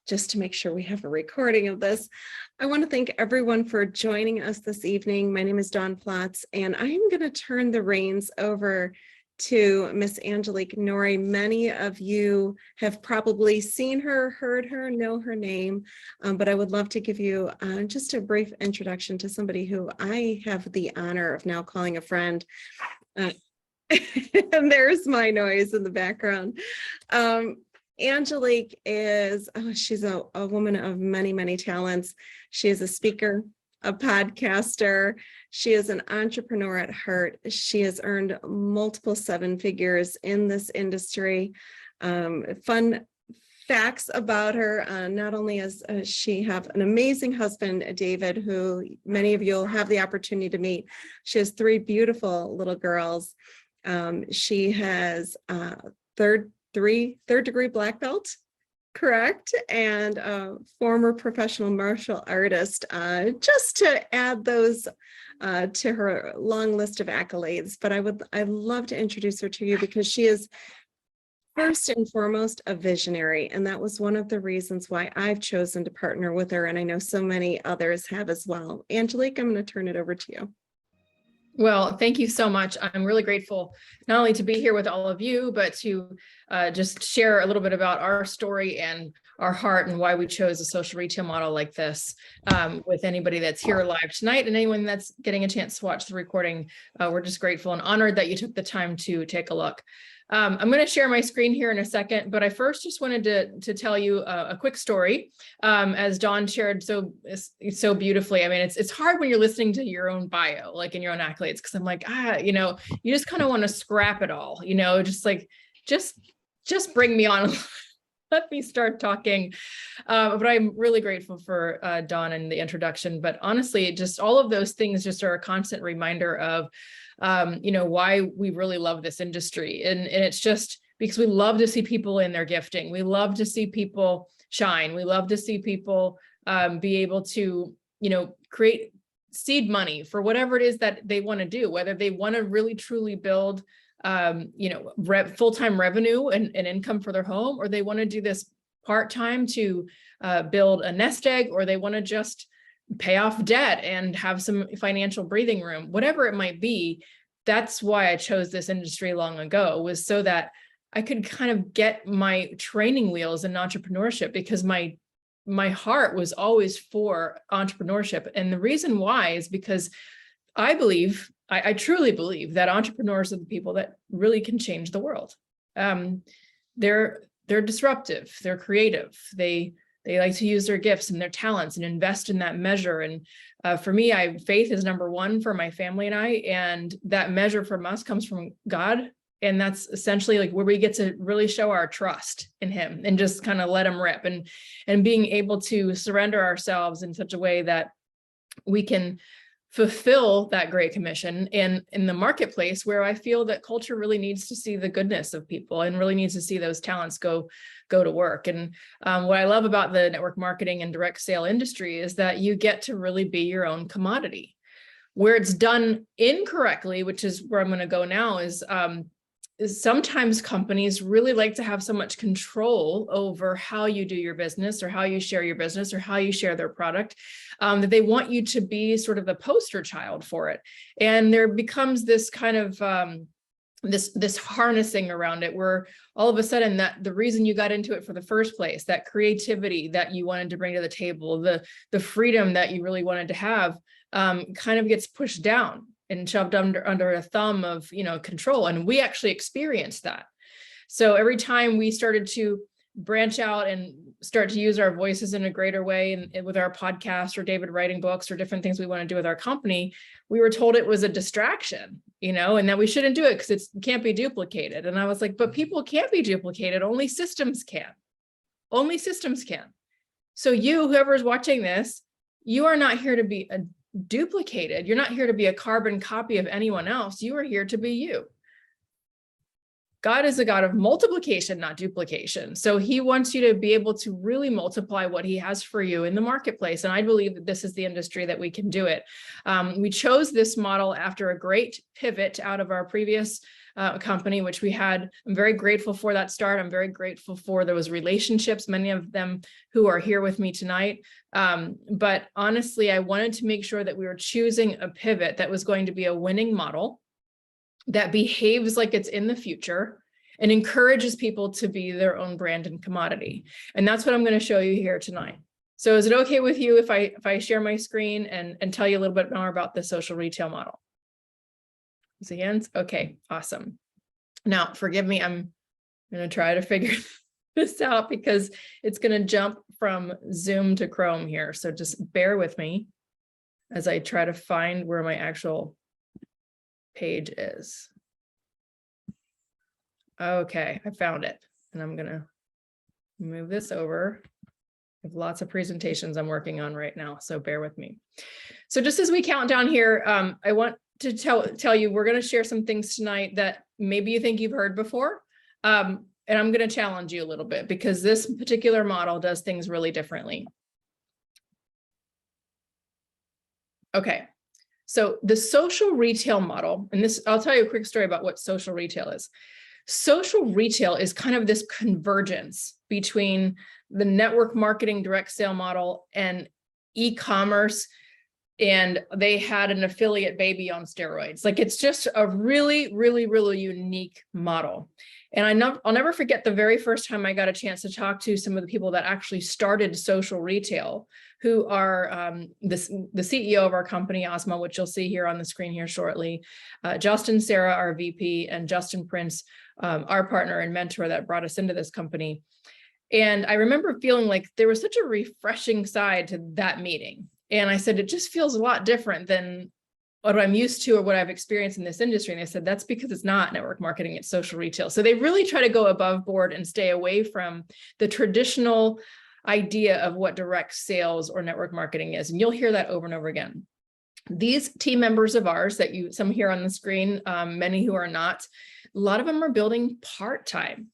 just to make sure we have a recording of this. I want to thank everyone for joining us this evening. My name is Dawn Platts, and I'm going to turn the reins over to Miss Angelike Norrie. Many of you have probably seen her, heard her, know her name, but I would love to give you just a brief introduction to somebody who I have the honor of now calling a friend. And there's my noise in the background. Angelike is, she's a woman of many, many talents. She is a speaker, a podcaster. She is an entrepreneur at heart. She has earned multiple seven figures in this industry. Fun facts about her, not only does she have an amazing husband, David, who many of you will have the opportunity to meet. She has three beautiful little girls. She has third degree black belt, correct, and former professional martial artist, just to add those to her long list of accolades. But I'd love to introduce her to you because she is first and foremost a visionary, and that was one of the reasons why I've chosen to partner with her, and I know so many others have as well. Angelike, I'm going to turn it over to you. Well, thank you so much. I'm really grateful not only to be here with all of you, but to just share a little bit about our story and our heart and why we chose a social retail model like this with anybody that's here live tonight and anyone that's getting a chance to watch the recording. We're just grateful and honored that you took the time to take a look. I'm going to share my screen here in a second, but I first just wanted to tell you a quick story, as Dawn shared so beautifully. I mean, it's hard when you're listening to your own bio, like in your own accolades, because I'm like, you just kind of want to scrap it all, just like, just bring me on. Let me start talking. But I'm really grateful for Dawn and the introduction. But honestly, just all of those things just are a constant reminder of why we really love this industry. And it's just because we love to see people in their gifting. We love to see people shine. We love to see people be able to, create seed money for whatever it is that they want to do, whether they want to really truly build, full-time revenue and income for their home, or they want to do this part-time to build a nest egg, or they want to just pay off debt and have some financial breathing room, whatever it might be. That's why I chose this industry long ago, was so that I could kind of get my training wheels in entrepreneurship, because my heart was always for entrepreneurship. And the reason why is because I truly believe that entrepreneurs are the people that really can change the world. They're disruptive, they're creative, they like to use their gifts and their talents and invest in that measure. And for me, faith is number one for my family and I, and that measure from us comes from God. And that's essentially like where we get to really show our trust in him and just kind of let him rip, and being able to surrender ourselves in such a way that we can fulfill that great commission in the marketplace, where I feel that culture really needs to see the goodness of people and really needs to see those talents go to work. And what I love about the network marketing and direct sale industry is that you get to really be your own commodity. Where it's done incorrectly, which is where I'm going to go now, is sometimes companies really like to have so much control over how you do your business, or how you share your business, or how you share their product, that they want you to be sort of the poster child for it. And there becomes this kind of this harnessing around it, where all of a sudden that the reason you got into it for the first place, that creativity that you wanted to bring to the table, the freedom that you really wanted to have, kind of gets pushed down and shoved under a thumb of, control. And we actually experienced that. So every time we started to branch out and start to use our voices in a greater way, and with our podcast, or David writing books, or different things we want to do with our company, we were told it was a distraction, and that we shouldn't do it because it can't be duplicated. And I was like, but people can't be duplicated. Only systems can. Only systems can. So whoever's watching this, you are not here to be duplicated. You're not here to be a carbon copy of anyone else. You are here to be you. God is a God of multiplication, not duplication. So he wants you to be able to really multiply what he has for you in the marketplace. And I believe that this is the industry that we can do it. We chose this model after a great pivot out of our previous company, which we had. I'm very grateful for that start. I'm very grateful for those relationships, many of them who are here with me tonight. But honestly, I wanted to make sure that we were choosing a pivot that was going to be a winning model that behaves like it's in the future and encourages people to be their own brand and commodity. And that's what I'm going to show you here tonight. So is it okay with you if I share my screen and tell you a little bit more about the social retail model? Is the hands? Okay, awesome. Now, forgive me, I'm going to try to figure this out because it's going to jump from Zoom to Chrome here. So just bear with me as I try to find where my actual page is. Okay, I found it. And I'm going to move this over. I have lots of presentations I'm working on right now, so bear with me. So just as we count down here, I want to tell you, we're going to share some things tonight that maybe you think you've heard before. And I'm going to challenge you a little bit because this particular model does things really differently. Okay, so the social retail model, and this, I'll tell you a quick story about what social retail is. Social retail is kind of this convergence between the network marketing direct sale model and e-commerce, and they had an affiliate baby on steroids. Like, it's just a really, really, really unique model. And I'll never forget the very first time I got a chance to talk to some of the people that actually started social retail, who are the CEO of our company, Osmo, which you'll see here on the screen here shortly, Justin Sarah, our VP, and Justin Prince, our partner and mentor that brought us into this company. And I remember feeling like there was such a refreshing side to that meeting. And I said, it just feels a lot different than what I'm used to or what I've experienced in this industry. And they said, that's because it's not network marketing, it's social retail. So they really try to go above board and stay away from the traditional idea of what direct sales or network marketing is. And you'll hear that over and over again. These team members of ours that some here on the screen, many who are not, a lot of them are building part-time.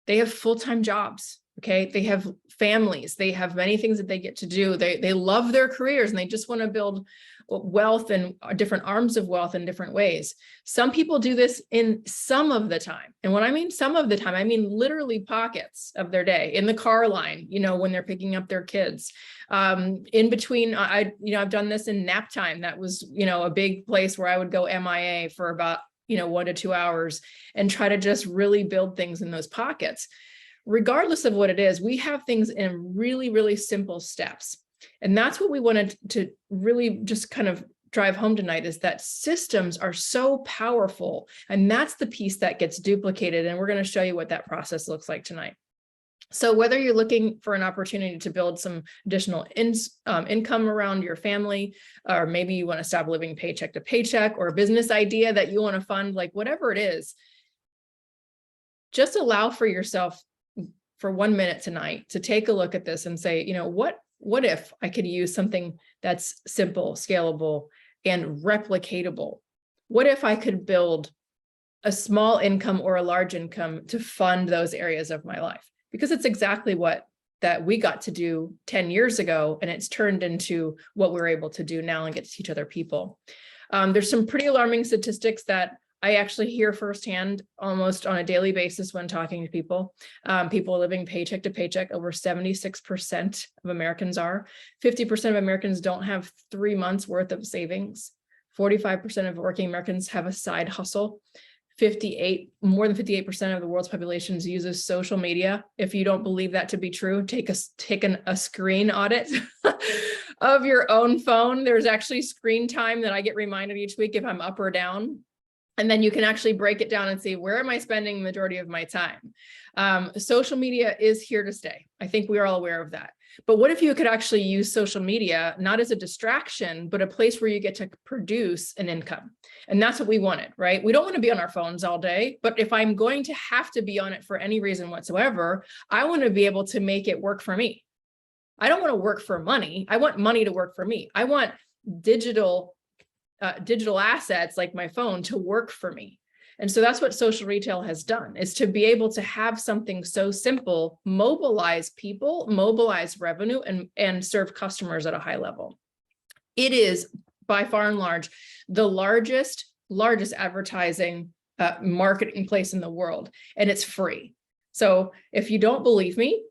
They have full-time jobs. Okay, they have families, they have many things that they get to do. They love their careers and they just want to build wealth and different arms of wealth in different ways. Some people do this in some of the time. And when I mean some of the time, I mean literally pockets of their day, in the car line, when they're picking up their kids. In between, I've done this in nap time. That was, a big place where I would go MIA for about, 1 to 2 hours and try to just really build things in those pockets. Regardless of what it is, we have things in really, really simple steps. And that's what we wanted to really just kind of drive home tonight, is that systems are so powerful. And that's the piece that gets duplicated. And we're going to show you what that process looks like tonight. So whether you're looking for an opportunity to build some additional income around your family, or maybe you want to stop living paycheck to paycheck, or a business idea that you want to fund, like whatever it is, just allow for yourself for 1 minute tonight to take a look at this and say, what if I could use something that's simple, scalable, and replicatable? What if I could build a small income or a large income to fund those areas of my life? Because it's exactly what that we got to do 10 years ago, and it's turned into what we're able to do now and get to teach other people. There's some pretty alarming statistics that I actually hear firsthand almost on a daily basis when talking to people. People living paycheck to paycheck, over 76% of Americans are. 50% of Americans don't have 3 months worth of savings. 45% of working Americans have a side hustle. More than 58% of the world's population uses social media. If you don't believe that to be true, take a screen audit of your own phone. There's actually screen time that I get reminded each week if I'm up or down. And then you can actually break it down and see, where am I spending the majority of my time? Social media is here to stay. I think we are all aware of that. But what if you could actually use social media, not as a distraction, but a place where you get to produce an income? And that's what we wanted, right? We don't want to be on our phones all day, but if I'm going to have to be on it for any reason whatsoever, I want to be able to make it work for me. I don't want to work for money. I want money to work for me. I want digital assets like my phone to work for me. And so that's what social retail has done, is to be able to have something so simple, mobilize people, mobilize revenue, and serve customers at a high level. It is by far and large the largest advertising marketing place in the world, and it's free. So if you don't believe me,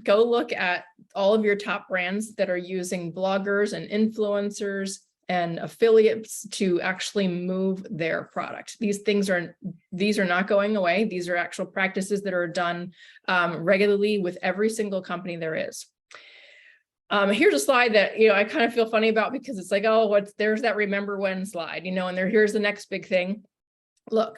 go look at all of your top brands that are using bloggers and influencers and affiliates to actually move their product. These are not going away. These are actual practices that are done regularly with every single company there is. Here's a slide that, I kind of feel funny about, because it's like, oh, there's that remember when slide, and here's the next big thing. Look,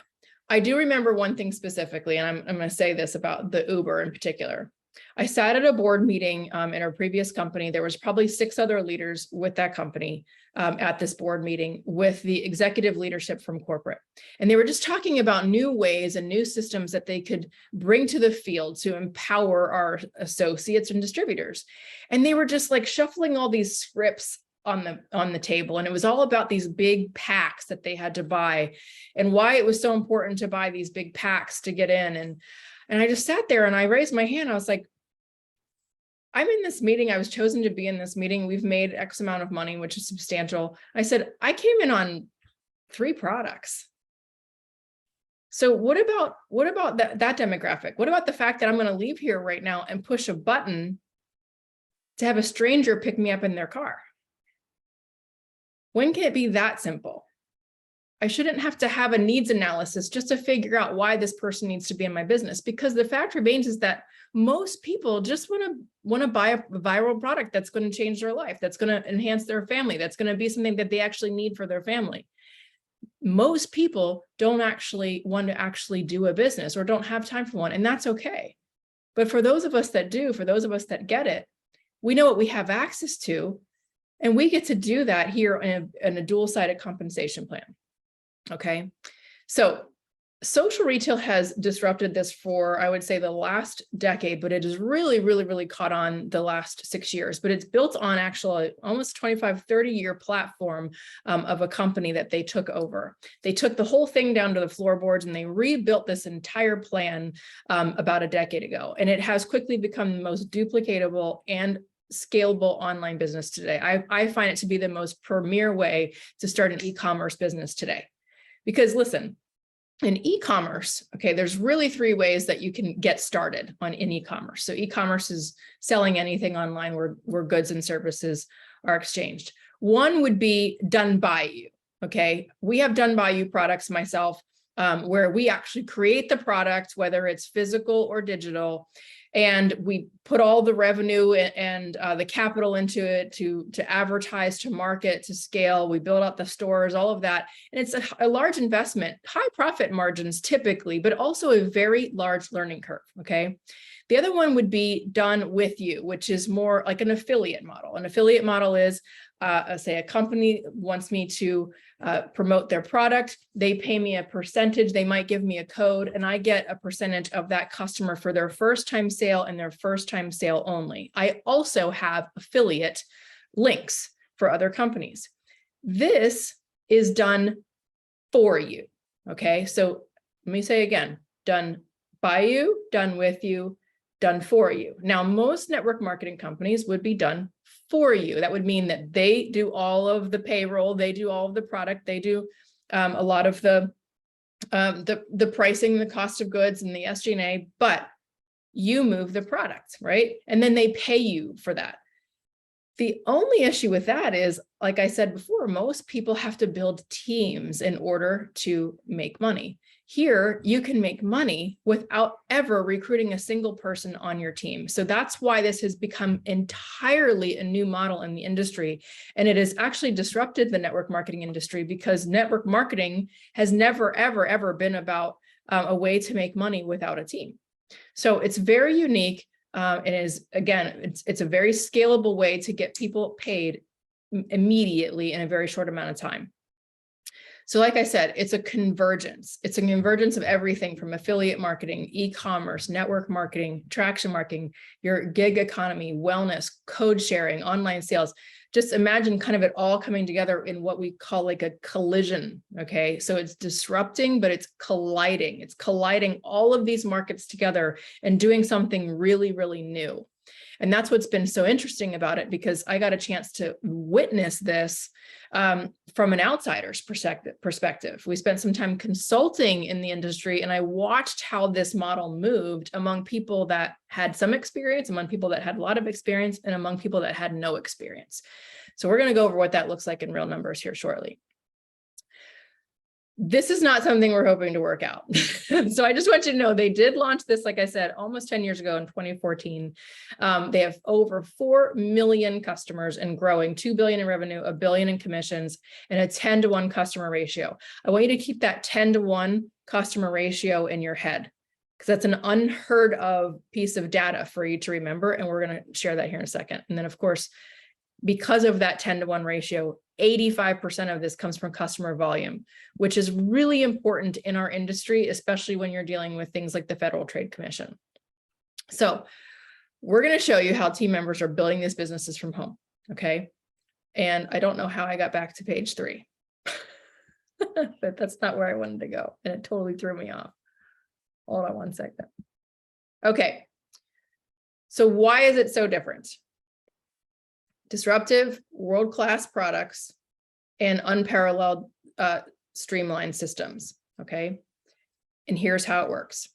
I do remember one thing specifically, and I'm going to say this about the Uber in particular. I sat at a board meeting in our previous company. There was probably 6 other leaders with that company at this board meeting with the executive leadership from corporate. And they were just talking about new ways and new systems that they could bring to the field to empower our associates and distributors. And they were just like shuffling all these scripts on the table. And it was all about these big packs that they had to buy and why it was so important to buy these big packs to get in. And I just sat there and I raised my hand. I was like, I'm in this meeting. I was chosen to be in this meeting. We've made X amount of money, which is substantial. I said, I came in on 3 products. So what about that demographic? What about the fact that I'm going to leave here right now and push a button to have a stranger pick me up in their car? When can it be that simple? I shouldn't have to have a needs analysis just to figure out why this person needs to be in my business, because the fact remains is that most people just want to buy a viral product that's going to change their life, that's going to enhance their family, that's going to be something that they actually need for their family. Most people don't actually want to actually do a business or don't have time for one, and that's okay. But for those of us that do, for those of us that get it, we know what we have access to, and we get to do that here in a dual-sided compensation plan. Okay, so social retail has disrupted this for, I would say, the last decade, but it has really caught on the last 6 years. But it's built on actually almost 25, 30-year platform of a company that they took over. They took the whole thing down to the floorboards and they rebuilt this entire plan about a decade ago. And it has quickly become the most duplicatable and scalable online business today. I find it to be the most premier way to start an e-commerce business today. Because listen, in e-commerce, okay, there's really 3 ways that you can get started in e-commerce. So e-commerce is selling anything online where goods and services are exchanged. One would be done by you, okay? We have done by you products myself, where we actually create the product, whether it's physical or digital, and we put all the revenue and the capital into it to advertise, to market, to scale. We build out the stores, all of that. And it's a large investment, high profit margins typically, but also a very large learning curve, okay? The other one would be done with you, which is more like an affiliate model. An affiliate model is, say a company wants me to promote their product. They pay me a percentage. They might give me a code and I get a percentage of that customer for their first time sale and their first time sale only. I also have affiliate links for other companies. This is done for you. Okay. So let me say again, done by you, done with you, done for you. Now, most network marketing companies would be done for you. That would mean that they do all of the payroll, they do all of the product, they do a lot of the pricing, the cost of goods and the SG&A, but you move the product, right? And then they pay you for that. The only issue with that is, like I said before, most people have to build teams in order to make money. Here, you can make money without ever recruiting a single person on your team. So that's why this has become entirely a new model in the industry. And it has actually disrupted the network marketing industry, because network marketing has never, ever been about a way to make money without a team. So it's very unique. It is, again, it's a very scalable way to get people paid immediately in a very short amount of time. So like I said, it's a convergence. It's a convergence of everything from affiliate marketing, e-commerce, network marketing, traction marketing, your gig economy, wellness, code sharing, online sales. Just imagine kind of it all coming together in what we call like a collision, okay? So it's disrupting, but it's colliding. It's colliding all of these markets together and doing something really, really new. And that's what's been so interesting about it, because I got a chance to witness this from an outsider's perspective. We spent some time consulting in the industry, and I watched how this model moved among people that had some experience, among people that had a lot of experience, and among people that had no experience. So we're going to go over what that looks like in real numbers here shortly. This is not something we're hoping to work out. So I just want you to know they did launch this, like I said, almost 10 years ago in 2014. They have over 4 million customers and growing, 2 billion in revenue, $1 billion in commissions, and a 10-to-1 customer ratio. I want you to keep that 10-to-1 customer ratio in your head, because that's an unheard of piece of data for you to remember. And we're going to share that here in a second. And then, of course, because of that 10-to-1 ratio, 85% of this comes from customer volume, which is really important in our industry, especially when you're dealing with things like the Federal Trade Commission. So we're going to show you how team members are building these businesses from home. Okay. And I don't know how I got back to page 3, but that's not where I wanted to go. And it totally threw me off. Hold on one second. Okay. So why is it so different? Disruptive, world-class products, and unparalleled streamlined systems, okay? And here's how it works.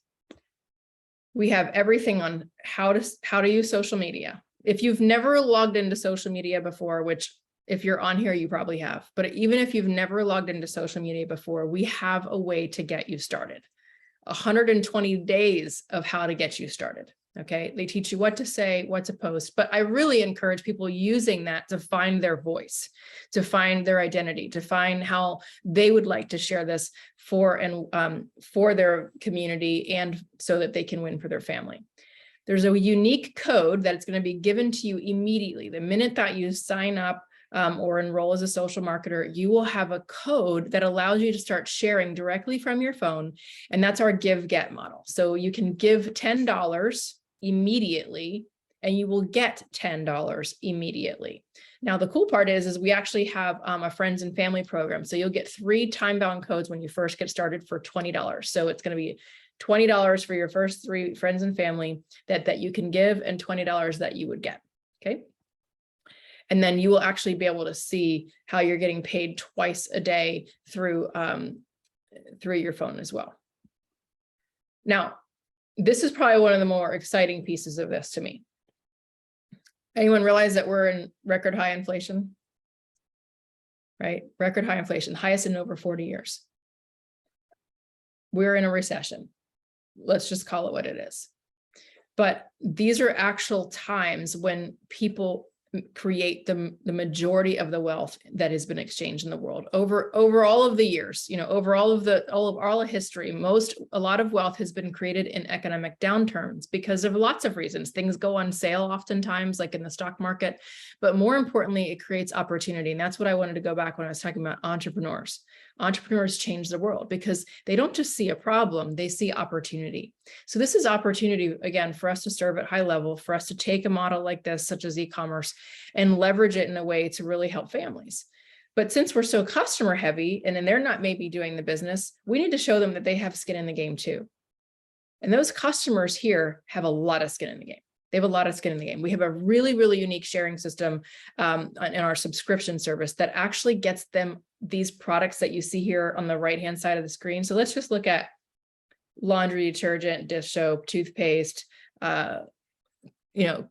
We have everything on how to use social media. If you've never logged into social media before, which if you're on here, you probably have, but even if you've never logged into social media before, we have a way to get you started. 120 days of how to get you started. Okay, they teach you what to say, what to post, but I really encourage people using that to find their voice, to find their identity, to find how they would like to share this for their community, and so that they can win for their family. There's a unique code that's going to be given to you immediately. The minute that you sign up or enroll as a social marketer, you will have a code that allows you to start sharing directly from your phone. And that's our give-get model. So you can give $10 immediately, and you will get $10 immediately. Now, the cool part is we actually have a friends and family program. So you'll get 3 time-bound codes when you first get started for $20. So it's going to be $20 for your first 3 friends and family that you can give, and $20 that you would get. Okay. And then you will actually be able to see how you're getting paid twice a day through your phone as well. Now, this is probably one of the more exciting pieces of this to me. Anyone realize that we're in record high inflation? Right? Record high inflation, highest in over 40 years. We're in a recession. Let's just call it what it is. But these are actual times when people create the majority of the wealth that has been exchanged in the world over all of the years, over all of history. A lot of wealth has been created in economic downturns because of lots of reasons. Things go on sale oftentimes, like in the stock market, but more importantly, it creates opportunity. And that's what I wanted to go back when I was talking about entrepreneurs. Entrepreneurs change the world because they don't just see a problem, they see opportunity. So this is opportunity, again, for us to serve at high level, for us to take a model like this, such as e-commerce, and leverage it in a way to really help families. But since we're so customer heavy, and then they're not maybe doing the business, we need to show them that they have skin in the game too. And those customers here have a lot of skin in the game. They have a lot of skin in the game. We have a really, really unique sharing system in our subscription service that actually gets them these products that you see here on the right-hand side of the screen. So let's just look at laundry detergent, dish soap, toothpaste,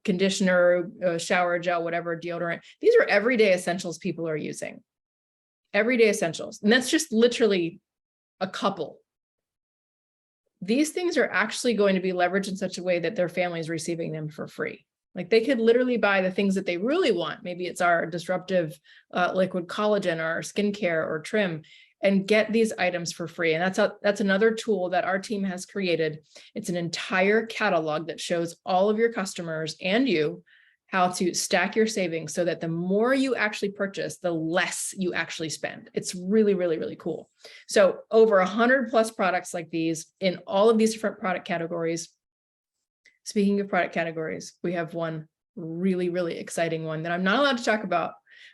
conditioner, shower gel, whatever, deodorant. These are everyday essentials people are using. Everyday essentials. And that's just literally a couple. These things are actually going to be leveraged in such a way that their family is receiving them for free. Like they could literally buy the things that they really want. Maybe it's our disruptive liquid collagen or skincare or trim, and get these items for free. And that's another tool that our team has created. It's an entire catalog that shows all of your customers and you how to stack your savings so that the more you actually purchase, the less you actually spend. It's really, really, really cool. So over 100+ products like these in all of these different product categories. Speaking of product categories, we have one really, really exciting one that I'm not allowed to talk about,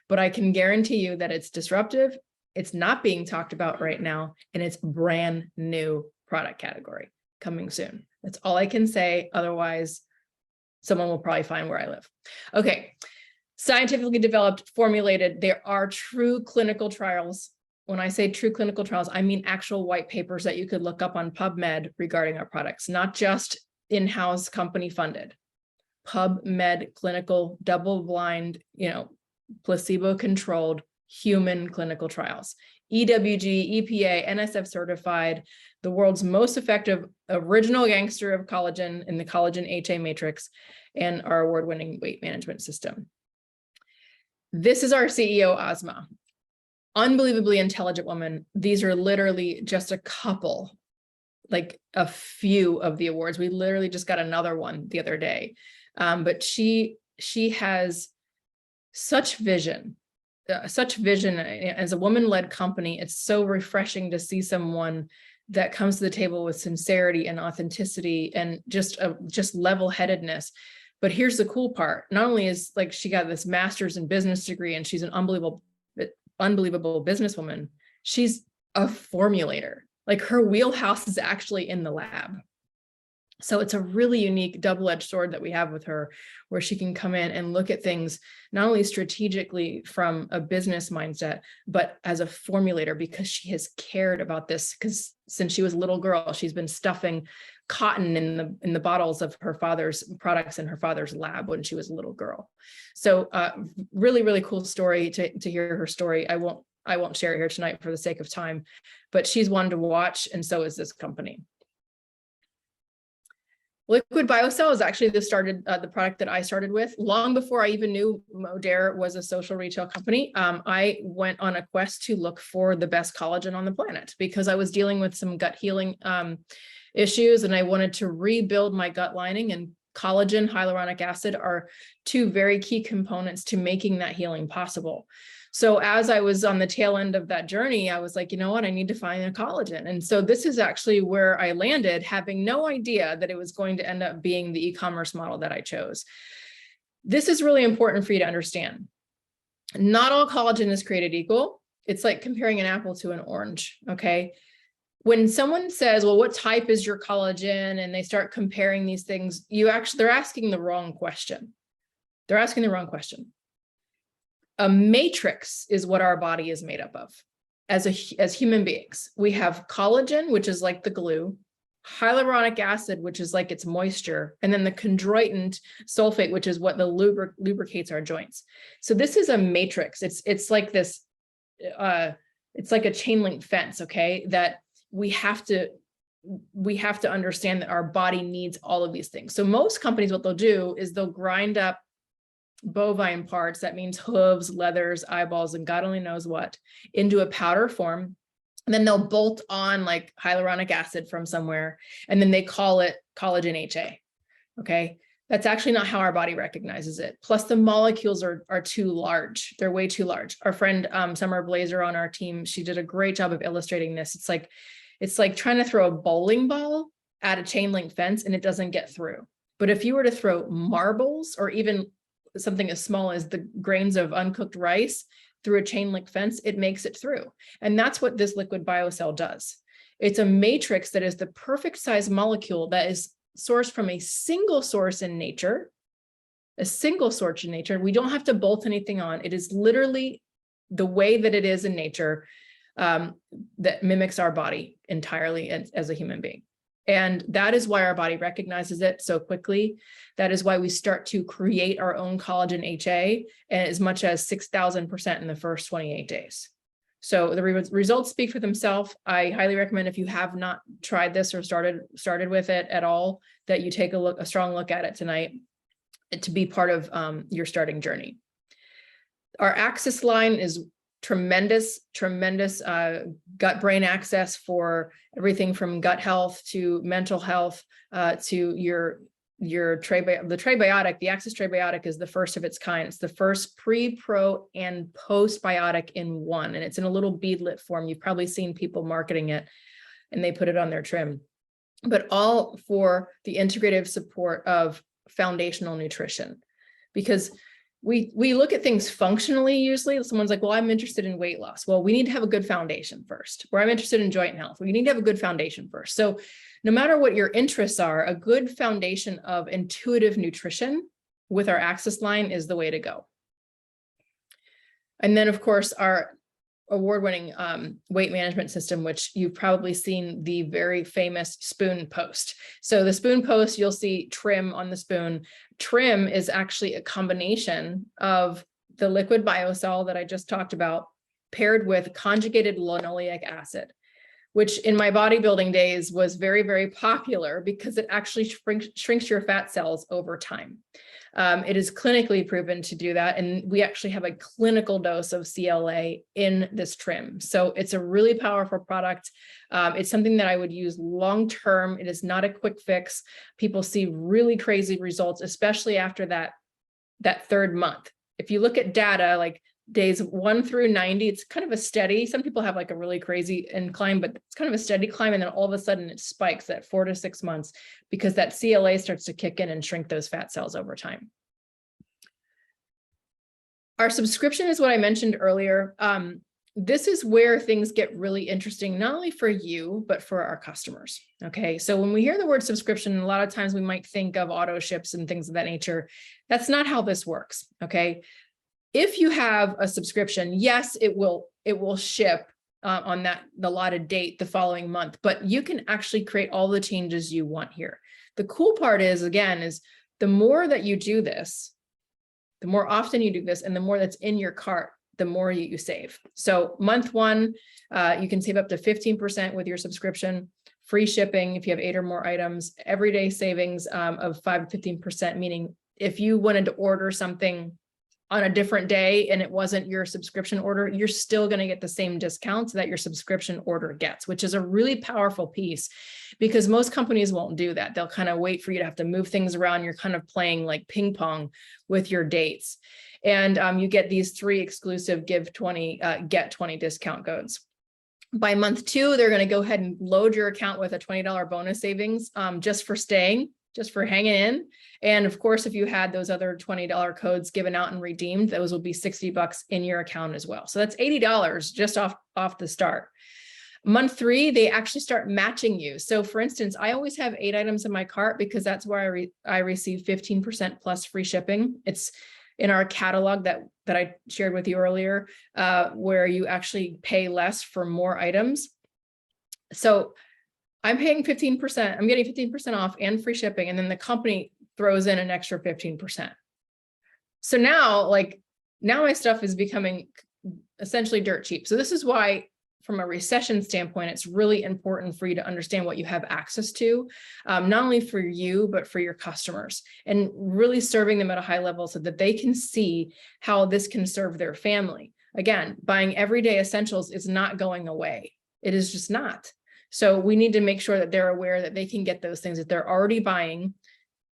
but I can guarantee you that it's disruptive. It's not being talked about right now, and it's brand new product category coming soon. That's all I can say. Otherwise, Someone will probably find where I live. Okay. Scientifically developed, formulated. There are true clinical trials. When I say true clinical trials, I mean actual white papers that you could look up on PubMed regarding our products, not just in-house company funded. PubMed clinical, double-blind, placebo-controlled human clinical trials. EWG, EPA, NSF certified, the world's most effective original gangster of collagen in the collagen HA matrix, and our award-winning weight management system. This is our CEO, Asma. Unbelievably intelligent woman. These are literally just a couple, like a few of the awards. We literally just got another one the other day. But she has such vision as a woman-led company. It's so refreshing to see someone that comes to the table with sincerity and authenticity and just level-headedness. But here's the cool part. Not only is like she got this master's in business degree and she's an unbelievable businesswoman, she's a formulator. Like her wheelhouse is actually in the lab. So it's a really unique double-edged sword that we have with her, where she can come in and look at things not only strategically from a business mindset, but as a formulator, because she has cared about this. Because since she was a little girl, she's been stuffing cotton in the bottles of her father's products in her father's lab when she was a little girl. So really, really cool story to hear her story. I won't share it here tonight for the sake of time, but she's one to watch, and so is this company. Liquid BIOCELL is actually the product that I started with long before I even knew Modere was a social retail company. I went on a quest to look for the best collagen on the planet because I was dealing with some gut healing issues, and I wanted to rebuild my gut lining, and collagen, hyaluronic acid are two very key components to making that healing possible. So as I was on the tail end of that journey, I was like, you know what, I need to find a collagen. And so this is actually where I landed, having no idea that it was going to end up being the e-commerce model that I chose. This is really important for you to understand. Not all collagen is created equal. It's like comparing an apple to an orange, okay? When someone says, well, what type is your collagen? And they start comparing these things, they're asking the wrong question. They're asking the wrong question. A matrix is what our body is made up of as human beings. We have collagen, which is like the glue, hyaluronic acid, which is like its moisture, and then the chondroitin sulfate, which is what lubricates our joints. So this is a matrix. It's like this, it's like a chain link fence, okay, that we have to understand that our body needs all of these things. So most companies, what they'll do is they'll grind up bovine parts, that means hooves, leathers, eyeballs, and God only knows what, into a powder form. And then they'll bolt on like hyaluronic acid from somewhere, and then they call it collagen HA. Okay. That's actually not how our body recognizes it. Plus the molecules are too large. They're way too large. Our friend, Summer Blazer on our team, she did a great job of illustrating this. It's like trying to throw a bowling ball at a chain link fence and it doesn't get through. But if you were to throw marbles or even something as small as the grains of uncooked rice through a chain link fence, it makes it through. And that's what this liquid BIOCELL does. It's a matrix that is the perfect size molecule that is sourced from a single source in nature, We don't have to bolt anything on. It is literally the way that it is in nature, that mimics our body entirely as a human being. And that is why our body recognizes it so quickly. That is why we start to create our own collagen HA as much as 6,000% in the first 28 days. So the results speak for themselves. I highly recommend, if you have not tried this or started with it at all, that you take a strong look at it tonight to be part of your starting journey. Our Axis line is tremendous gut brain access for everything from gut health to mental health, to the Trebiotic. The Axis Trebiotic is the first of its kind. It's the first pre, pro, and postbiotic in one, and it's in a little beadlet form. You've probably seen people marketing it, and they put it on their trim, but all for the integrative support of foundational nutrition. Because we look at things functionally. Usually someone's like, well, I'm interested in weight loss. Well, we need to have a good foundation first. Or I'm interested in joint health. We need to have a good foundation first. So no matter what your interests are, a good foundation of intuitive nutrition with our Access line is the way to go. And then, of course, our award-winning weight management system, which you've probably seen the very famous spoon post. So the spoon post, you'll see trim on the spoon. Trim is actually a combination of the liquid BIOCELL that I just talked about, paired with conjugated linoleic acid, which in my bodybuilding days was very, very popular because it actually shrinks your fat cells over time. It is clinically proven to do that. And we actually have a clinical dose of CLA in this trim. So it's a really powerful product. It's something that I would use long-term. It is not a quick fix. People see really crazy results, especially after that third month. If you look at data, like days 1 through 90, it's kind of a steady, some people have like a really crazy incline, but it's kind of a steady climb. And then all of a sudden it spikes at 4 to 6 months because that CLA starts to kick in and shrink those fat cells over time. Our subscription is what I mentioned earlier. This is where things get really interesting, not only for you, but for our customers. Okay. So when we hear the word subscription, a lot of times we might think of auto ships and things of that nature. That's not how this works. Okay. If you have a subscription, yes, it will ship on the allotted date the following month, but you can actually create all the changes you want here. The cool part is, again, is the more that you do this, the more often you do this, and the more that's in your cart, the more you save. So month 1, you can save up to 15% with your subscription, free shipping if you have 8 or more items, everyday savings of 5 to 15%, meaning if you wanted to order something on a different day and it wasn't your subscription order, you're still going to get the same discounts that your subscription order gets, which is a really powerful piece because most companies won't do that. They'll kind of wait for you to have to move things around. You're kind of playing like ping pong with your dates. And you get these 3 exclusive give 20, get 20 discount codes. By month 2, they're going to go ahead and load your account with a $20 bonus savings just for staying, just for hanging in. And of course, if you had those other $20 codes given out and redeemed, those will be $60 in your account as well. So that's $80 just off the start. Month 3, they actually start matching you. So for instance, I always have 8 items in my cart because that's where I receive 15% plus free shipping. It's in our catalog that I shared with you earlier, where you actually pay less for more items. So I'm paying 15%, I'm getting 15% off and free shipping. And then the company throws in an extra 15%. So now my stuff is becoming essentially dirt cheap. So this is why, from a recession standpoint, it's really important for you to understand what you have access to, not only for you, but for your customers, and really serving them at a high level so that they can see how this can serve their family. Again, buying everyday essentials is not going away. It is just not. So we need to make sure that they're aware that they can get those things that they're already buying,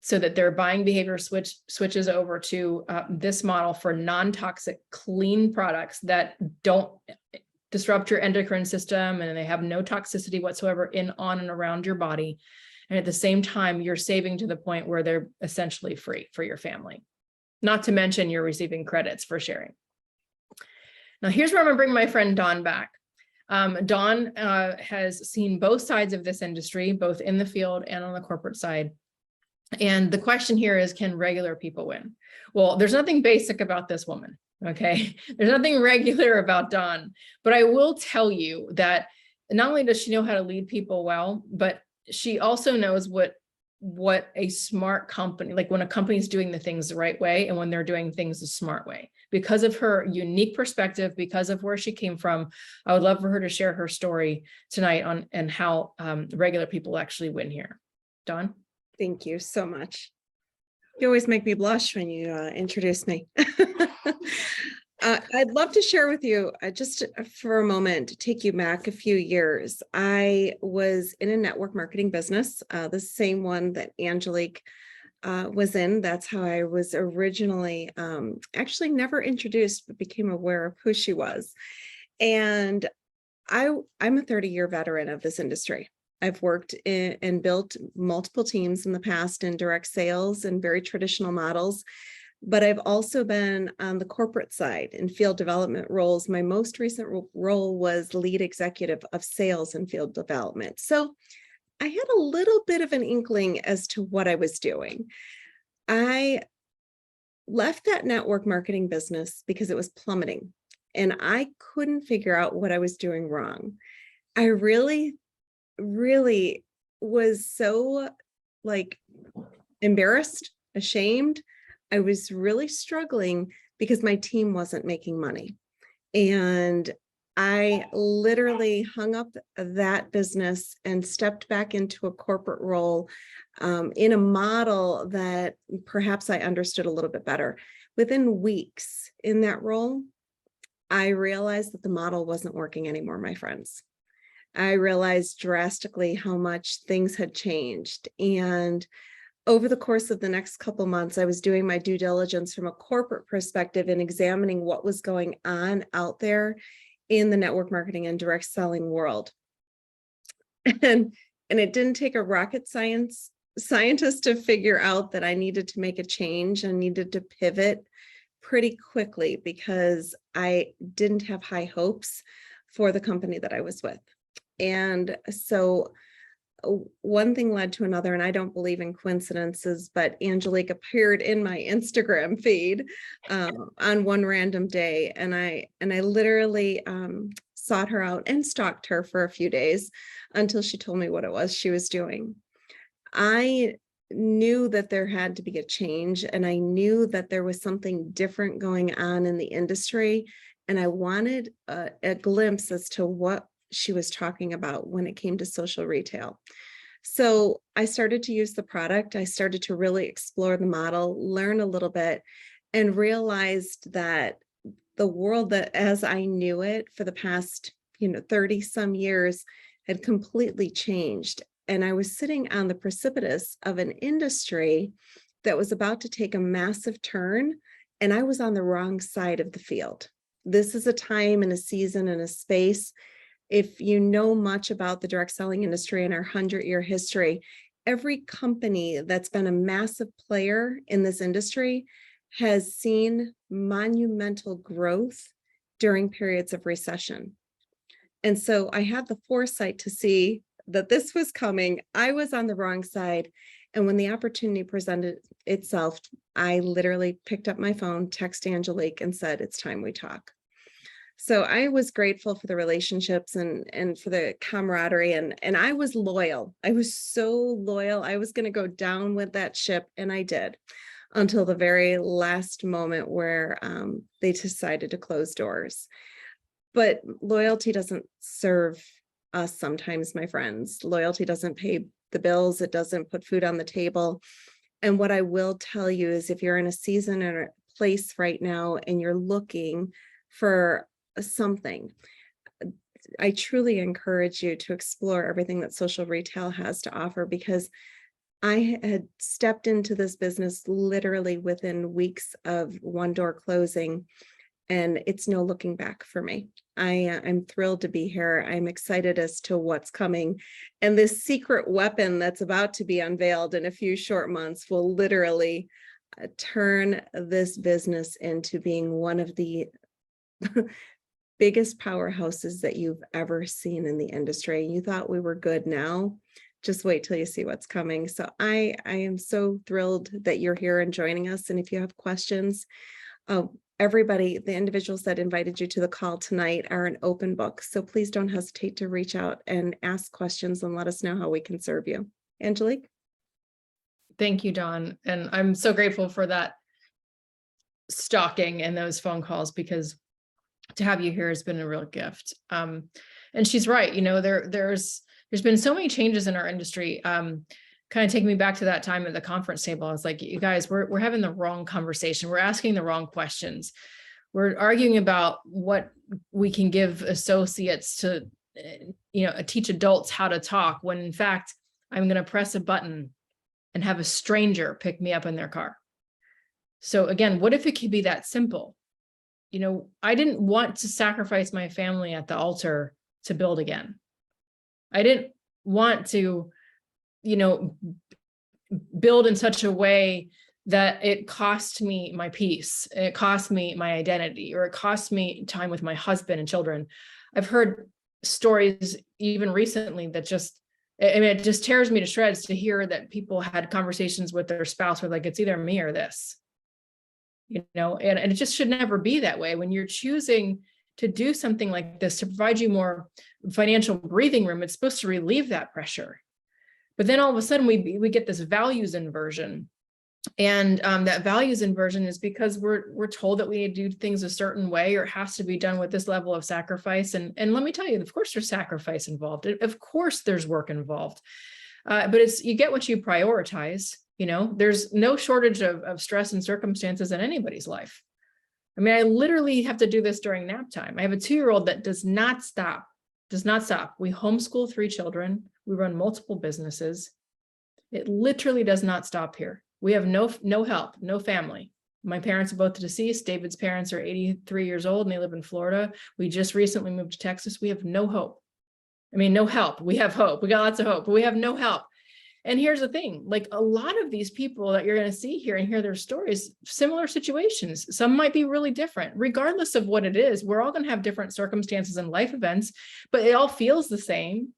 so that their buying behavior switches over to this model for non-toxic, clean products that don't disrupt your endocrine system, and they have no toxicity whatsoever in, on, and around your body. And at the same time, you're saving to the point where they're essentially free for your family. Not to mention you're receiving credits for sharing. Now here's where I'm gonna bring my friend Dawn back. Dawn has seen both sides of this industry, both in the field and on the corporate side. And the question here is, can regular people win? Well, there's nothing basic about this woman, okay? There's nothing regular about Dawn, but I will tell you that not only does she know how to lead people well, but she also knows what a smart company, like when a company is doing the things the right way and when they're doing things the smart way. Because of her unique perspective, because of where she came from, I would love for her to share her story tonight on and how regular people actually win here. Dawn? Thank you so much. You always make me blush when you introduce me. I'd love to share with you just for a moment, take you back a few years. I was in a network marketing business, the same one that Angelike was in. That's how I was originally actually never introduced, but became aware of who she was. And I'm a 30-year veteran of this industry. I've worked in and built multiple teams in the past in direct sales and very traditional models, but I've also been on the corporate side in field development roles. My most recent role was lead executive of sales and field development. So I had a little bit of an inkling as to what I was doing. I left that network marketing business because it was plummeting and I couldn't figure out what I was doing wrong. I really, really was so like embarrassed, ashamed. I was really struggling because my team wasn't making money. And I literally hung up that business and stepped back into a corporate role in a model that perhaps I understood a little bit better. Within weeks in that role, I realized that the model wasn't working anymore, my friends. I realized drastically how much things had changed. And over the course of the next couple months, I was doing my due diligence from a corporate perspective and examining what was going on out there in the network marketing and direct selling world. And it didn't take a rocket scientist to figure out that I needed to make a change and needed to pivot pretty quickly because I didn't have high hopes for the company that I was with. And so one thing led to another, and I don't believe in coincidences, but Angelike appeared in my Instagram feed on one random day, and I literally sought her out and stalked her for a few days until she told me what it was she was doing. I knew that there had to be a change, and I knew that there was something different going on in the industry, and I wanted a glimpse as to what she was talking about when it came to social retail. So I started to use the product. I started to really explore the model, learn a little bit, and realized that the world that as I knew it for the past, 30 some years had completely changed. And I was sitting on the precipice of an industry that was about to take a massive turn, and I was on the wrong side of the field. This is a time and a season and a space. If you know much about the direct selling industry and our 100-year history, every company that's been a massive player in this industry has seen monumental growth during periods of recession. And so I had the foresight to see that this was coming. I was on the wrong side. And when the opportunity presented itself, I literally picked up my phone, texted Angelike, and said, "It's time we talk." So I was grateful for the relationships and for the camaraderie, and I was loyal. I was so loyal. I was going to go down with that ship, and I did until the very last moment where they decided to close doors. But loyalty doesn't serve us sometimes, my friends. Loyalty doesn't pay the bills. It doesn't put food on the table. And what I will tell you is if you're in a season or a place right now and you're looking for something, I truly encourage you to explore everything that social retail has to offer, because I had stepped into this business literally within weeks of one door closing, and it's no looking back for me. I'm thrilled to be here. I'm excited as to what's coming. And this secret weapon that's about to be unveiled in a few short months will literally turn this business into being one of the biggest powerhouses that you've ever seen in the industry. You thought we were good now. Just wait till you see what's coming. So I am so thrilled that you're here and joining us. And if you have questions, everybody, the individuals that invited you to the call tonight are an open book. So please don't hesitate to reach out and ask questions and let us know how we can serve you. Angelike? Thank you, Dawn. And I'm so grateful for that stalking and those phone calls, because to have you here has been a real gift. And she's right. There's been so many changes in our industry. Kind of taking me back to that time at the conference table. I was like, you guys, we're having the wrong conversation. We're asking the wrong questions. We're arguing about what we can give associates to, teach adults how to talk, when in fact, I'm going to press a button and have a stranger pick me up in their car. So again, what if it could be that simple? I didn't want to sacrifice my family at the altar to build again. I didn't want to, build in such a way that it cost me my peace, it cost me my identity, or it cost me time with my husband and children. I've heard stories even recently that just I mean, it just tears me to shreds to hear that people had conversations with their spouse where like, it's either me or this, you know, and it just should never be that way. When you're choosing to do something like this to provide you more financial breathing room, it's supposed to relieve that pressure. But then all of a sudden we get this values inversion. And that values inversion is because we're told that we need to do things a certain way, or it has to be done with this level of sacrifice. And let me tell you, of course, there's sacrifice involved. Of course, there's work involved. But you get what you prioritize. You know, there's no shortage of stress and circumstances in anybody's life. I mean, I literally have to do this during nap time. I have a 2-year-old that does not stop. We homeschool 3 children. We run multiple businesses. It literally does not stop here. We have no help, no family. My parents are both deceased. David's parents are 83 years old and they live in Florida. We just recently moved to Texas. We have no hope. I mean, no help. We have hope. We got lots of hope, but we have no help. And here's the thing, like a lot of these people that you're going to see here and hear their stories, similar situations. Some might be really different, regardless of what it is. We're all going to have different circumstances and life events, but it all feels the same.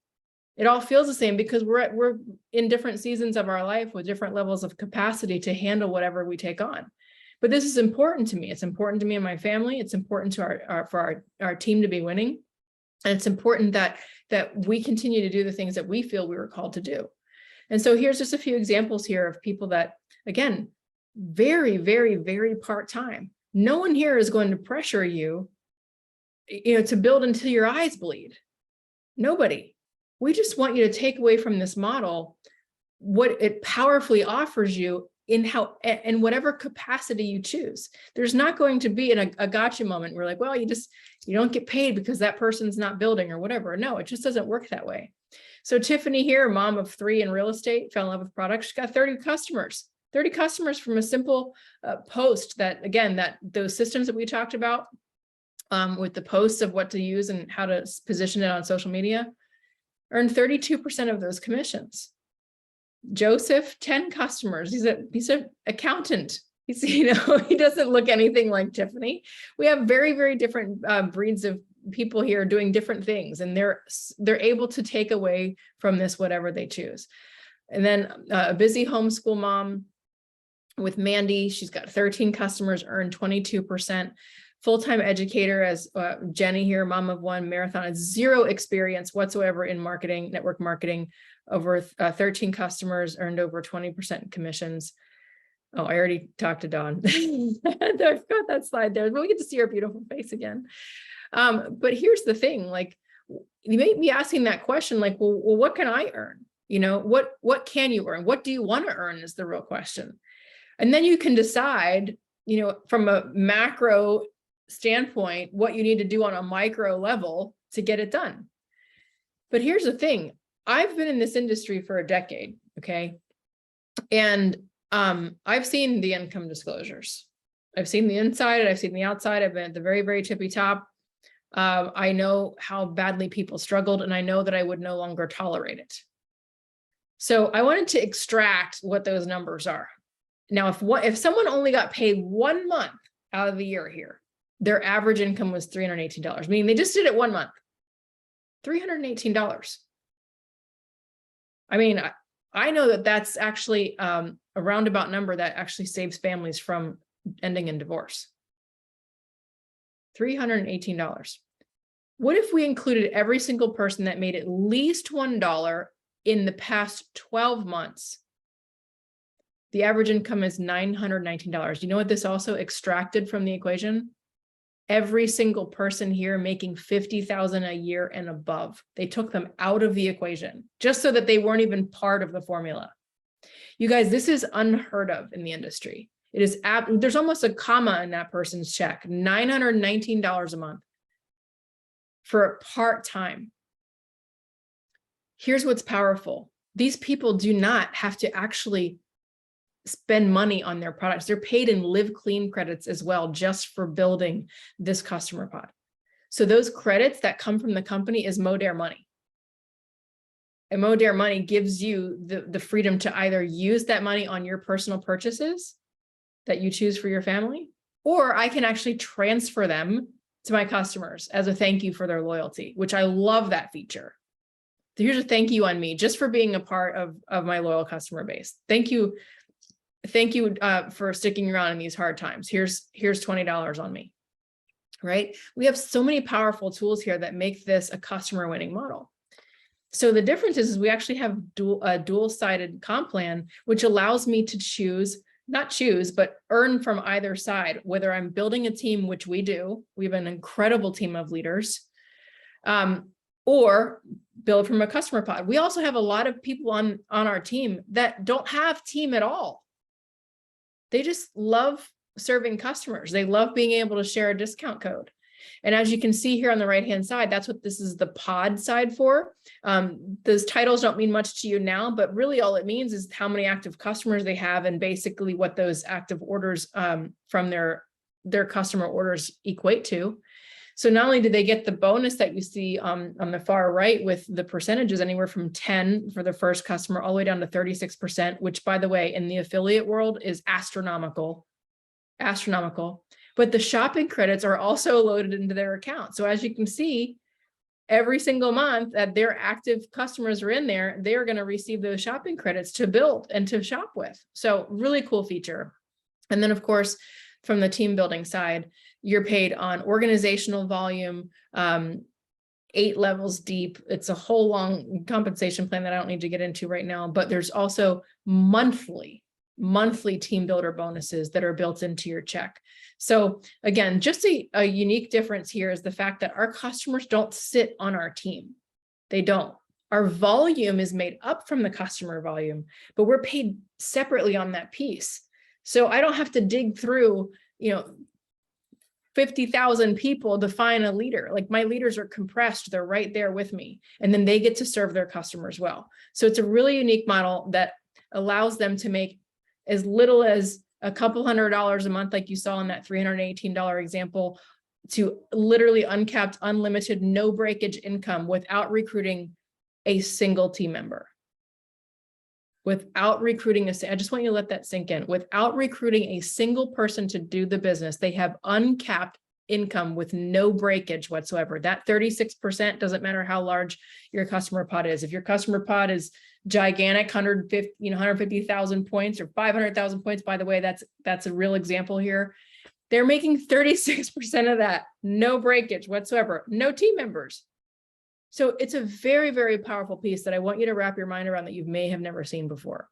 It all feels the same because we're in different seasons of our life with different levels of capacity to handle whatever we take on. But this is important to me. It's important to me and my family. It's important to for our team to be winning. And it's important that we continue to do the things that we feel we were called to do. And so here's just a few examples here of people that, again, very, very, very part-time. No one here is going to pressure you, to build until your eyes bleed. Nobody. We just want you to take away from this model what it powerfully offers you in whatever capacity you choose. There's not going to be a gotcha moment where like, well, you don't get paid because that person's not building or whatever. No, it just doesn't work that way. So Tiffany here, mom of 3 in real estate, fell in love with products. She's got 30 customers from a simple post that, again, those systems that we talked about with the posts of what to use and how to position it on social media, earned 32% of those commissions. Joseph, 10 customers. He's an accountant. He doesn't look anything like Tiffany. We have very, very different breeds of people here doing different things, and they're able to take away from this whatever they choose. And then a busy homeschool mom with Mandy, she's got 13 customers, earned 22%. Full-time educator as Jenny here, mom of 1, marathon, has 0 experience whatsoever in marketing, network marketing, over 13 customers, earned over 20% commissions. Oh, I already talked to Dawn. I've got that slide there, but we get to see her beautiful face again. But here's the thing, like, you may be asking that question, like, well, what can I earn? What can you earn? What do you want to earn is the real question. And then you can decide, from a macro standpoint, what you need to do on a micro level to get it done. But here's the thing. I've been in this industry for a decade. Okay. And I've seen the income disclosures. I've seen the inside, I've seen the outside. I've been at the very, very tippy top. I know how badly people struggled, and I know that I would no longer tolerate it. So I wanted to extract what those numbers are. Now, if someone only got paid 1 month out of the year here, their average income was $318, meaning they just did it 1 month. $318. I mean, I know that that's actually a roundabout number that actually saves families from ending in divorce. $318. What if we included every single person that made at least $1 in the past 12 months? The average income is $919. You know what this also extracted from the equation? Every single person here making $50,000 a year and above. They took them out of the equation just so that they weren't even part of the formula. You guys, this is unheard of in the industry. It is there's almost a comma in that person's check, $919 a month for part-time. Here's what's powerful. These people do not have to actually spend money on their products. They're paid in Live Clean credits as well, just for building this customer pod. So those credits that come from the company is Modere money. And Modere money gives you the freedom to either use that money on your personal purchases that you choose for your family, or I can actually transfer them to my customers as a thank you for their loyalty, which I love that feature. Here's a thank you on me just for being a part of my loyal customer base. Thank you. Thank you for sticking around in these hard times. Here's $20 on me, right? We have so many powerful tools here that make this a customer winning model. So the difference is we actually have a dual-sided comp plan, which allows me to not choose, but earn from either side, whether I'm building a team, which we do. We have an incredible team of leaders, or build from a customer pod. We also have a lot of people on our team that don't have team at all. They just love serving customers. They love being able to share a discount code. And as you can see here on the right-hand side, that's what this is the pod side for. Those titles don't mean much to you now, but really all it means is how many active customers they have and basically what those active orders from their customer orders equate to. So not only do they get the bonus that you see on the far right with the percentages anywhere from 10 for the first customer all the way down to 36%, which by the way, in the affiliate world is astronomical, but the shopping credits are also loaded into their account. So as you can see, every single month that their active customers are in there, they are going to receive those shopping credits to build and to shop with. So really cool feature. And then of course, from the team building side, you're paid on organizational volume, 8 levels deep. It's a whole long compensation plan that I don't need to get into right now, but there's also monthly team builder bonuses that are built into your check. So again, just a unique difference here is the fact that our customers don't sit on our team. They don't. Our volume is made up from the customer volume, but we're paid separately on that piece. So I don't have to dig through, 50,000 people to find a leader. Like my leaders are compressed, they're right there with me, and then they get to serve their customers well. So it's a really unique model that allows them to make as little as a couple $100 a month, like you saw in that $318 example, to literally uncapped, unlimited, no breakage income without recruiting a single team member. Without recruiting I just want you to let that sink in. Without recruiting a single person to do the business, they have uncapped income with no breakage whatsoever. That 36% doesn't matter how large your customer pod is. If your customer pod is gigantic, 150,000 points or 500,000 points, by the way, that's a real example here. They're making 36% of that, no breakage whatsoever, no team members. So it's a very, very powerful piece that I want you to wrap your mind around that you may have never seen before.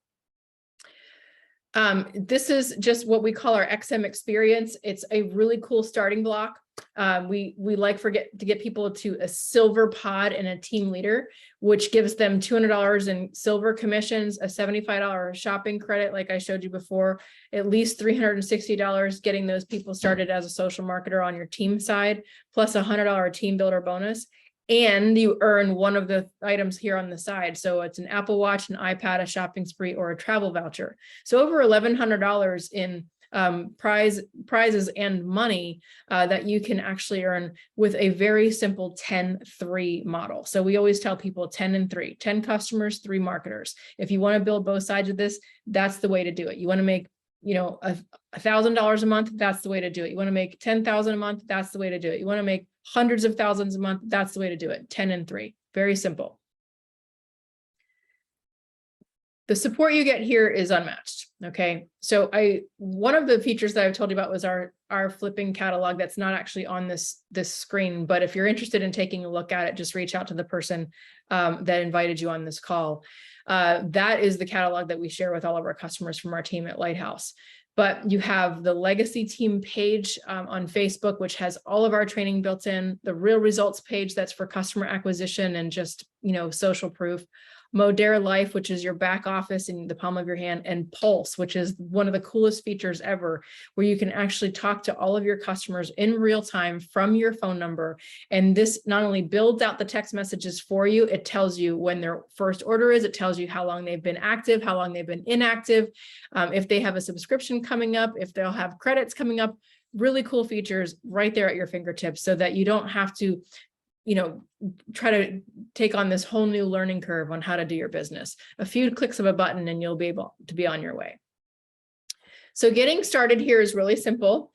This is just what we call our XM experience. It's a really cool starting block. We like to get people to a silver pod and a team leader, which gives them $200 in silver commissions, a $75 shopping credit, like I showed you before, at least $360 getting those people started as a social marketer on your team side, plus a $100 team builder bonus. And you earn one of the items here on the side. So it's an Apple Watch, an iPad, a shopping spree, or a travel voucher. So over $1,100 in prizes and money that you can actually earn with a very simple 10-3 model. So we always tell people 10 and 3, 10 customers, 3 marketers. If you want to build both sides of this, that's the way to do it. You want to make $1,000 a month, that's the way to do it. You want to make 10,000 a month, that's the way to do it. You want to make hundreds of thousands a month, that's the way to do it. 10 and 3, very simple. The support you get here is unmatched. Okay, so one of the features that I've told you about was our flipping catalog. That's not actually on this screen, but if you're interested in taking a look at it, just reach out to the person that invited you on this call. That is the catalog that we share with all of our customers from our team at Lighthouse. But you have the legacy team page on Facebook, which has all of our training built in, the real results page that's for customer acquisition and just, social proof. Modere Life, which is your back office in the palm of your hand, and Pulse, which is one of the coolest features ever, where you can actually talk to all of your customers in real time from your phone number. And this not only builds out the text messages for you, it tells you when their first order is, it tells you how long they've been active, how long they've been inactive, if they have a subscription coming up, if they'll have credits coming up. Really cool features right there at your fingertips so that you don't have to try to take on this whole new learning curve on how to do your business. A few clicks of a button and you'll be able to be on your way. So getting started here is really simple.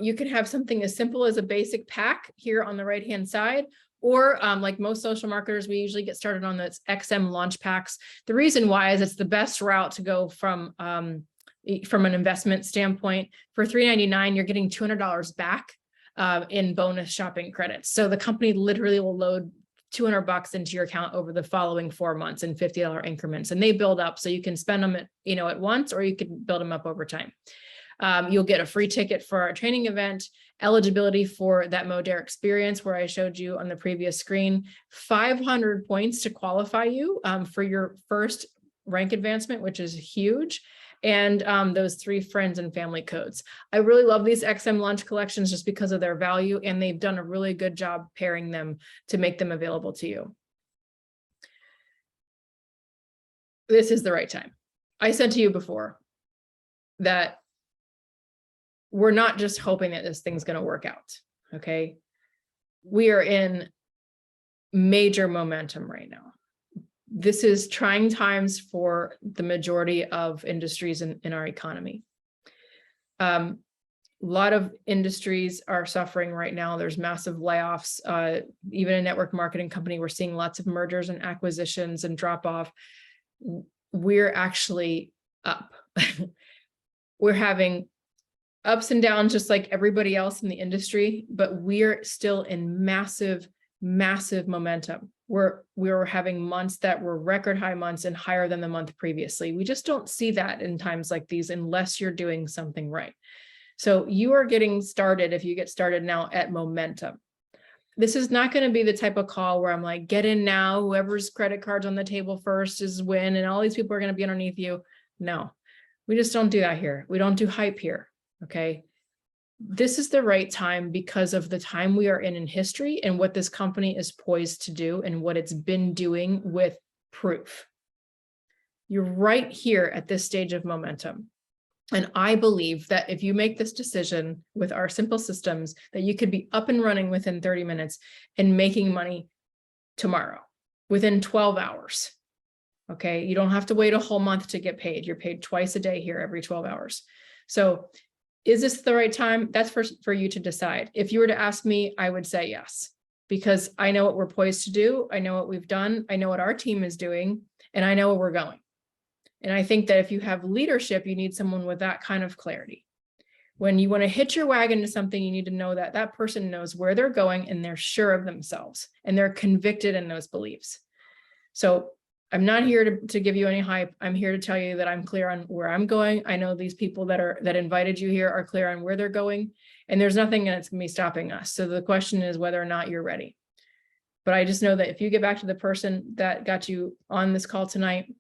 You can have something as simple as a basic pack here on the right-hand side, Or like most social marketers, we usually get started on this XM launch packs. The reason why is it's the best route to go from an investment standpoint. For $3.99, you're getting $200 back in bonus shopping credits. So the company literally will load $200 into your account over the following 4 months in $50 increments, and they build up. So you can spend them at once, or you can build them up over time. You'll get a free ticket for our training event, eligibility for that Modere experience where I showed you on the previous screen, 500 points to qualify you for your first rank advancement, which is huge, and those 3 friends and family codes. I really love these XM launch collections just because of their value, and they've done a really good job pairing them to make them available to you. This is the right time. I said to you before that we're not just hoping that this thing's going to work out. Okay. We are in major momentum right now. This is trying times for the majority of industries in our economy. A lot of industries are suffering right now. There's massive layoffs. Even a network marketing company, we're seeing lots of mergers and acquisitions and drop off. We're actually up. We're having ups and downs just like everybody else in the industry, but we're still in massive, massive momentum. We're having months that were record high months and higher than the month previously. We just don't see that in times like these unless you're doing something right. So you are getting started, if you get started now, at momentum. This is not going to be the type of call where I'm like, get in now, whoever's credit card's on the table first is win, and all these people are going to be underneath you. No, we just don't do that here. We don't do hype here. Okay. This is the right time because of the time we are in history and what this company is poised to do and what it's been doing with proof. You're right here at this stage of momentum. And I believe that if you make this decision with our simple systems, that you could be up and running within 30 minutes and making money tomorrow, within 12 hours. Okay. You don't have to wait a whole month to get paid. You're paid twice a day here every 12 hours. So is this the right time? That's for you to decide. If you were to ask me, I would say yes, because I know what we're poised to do. I know what we've done. I know what our team is doing, and I know where we're going. And I think that if you have leadership, you need someone with that kind of clarity. When you want to hitch your wagon to something, you need to know that that person knows where they're going and they're sure of themselves and they're convicted in those beliefs. So I'm not here to give you any hype. I'm here to tell you that I'm clear on where I'm going. I know these people that invited you here are clear on where they're going, and there's nothing that's going to be stopping us. So the question is whether or not you're ready. But I just know that if you get back to the person that got you on this call tonight,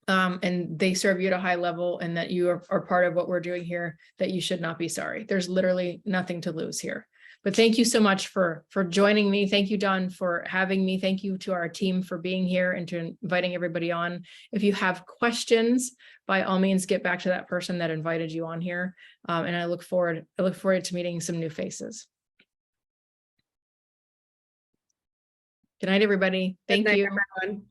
and they serve you at a high level, and that you are part of what we're doing here, that you should not be sorry. There's literally nothing to lose here. But thank you so much for joining me. Thank you, Don, for having me. Thank you to our team for being here and to inviting everybody on. If you have questions, by all means, get back to that person that invited you on here. And I look forward to meeting some new faces. Good night, everybody. Thank you. Everyone.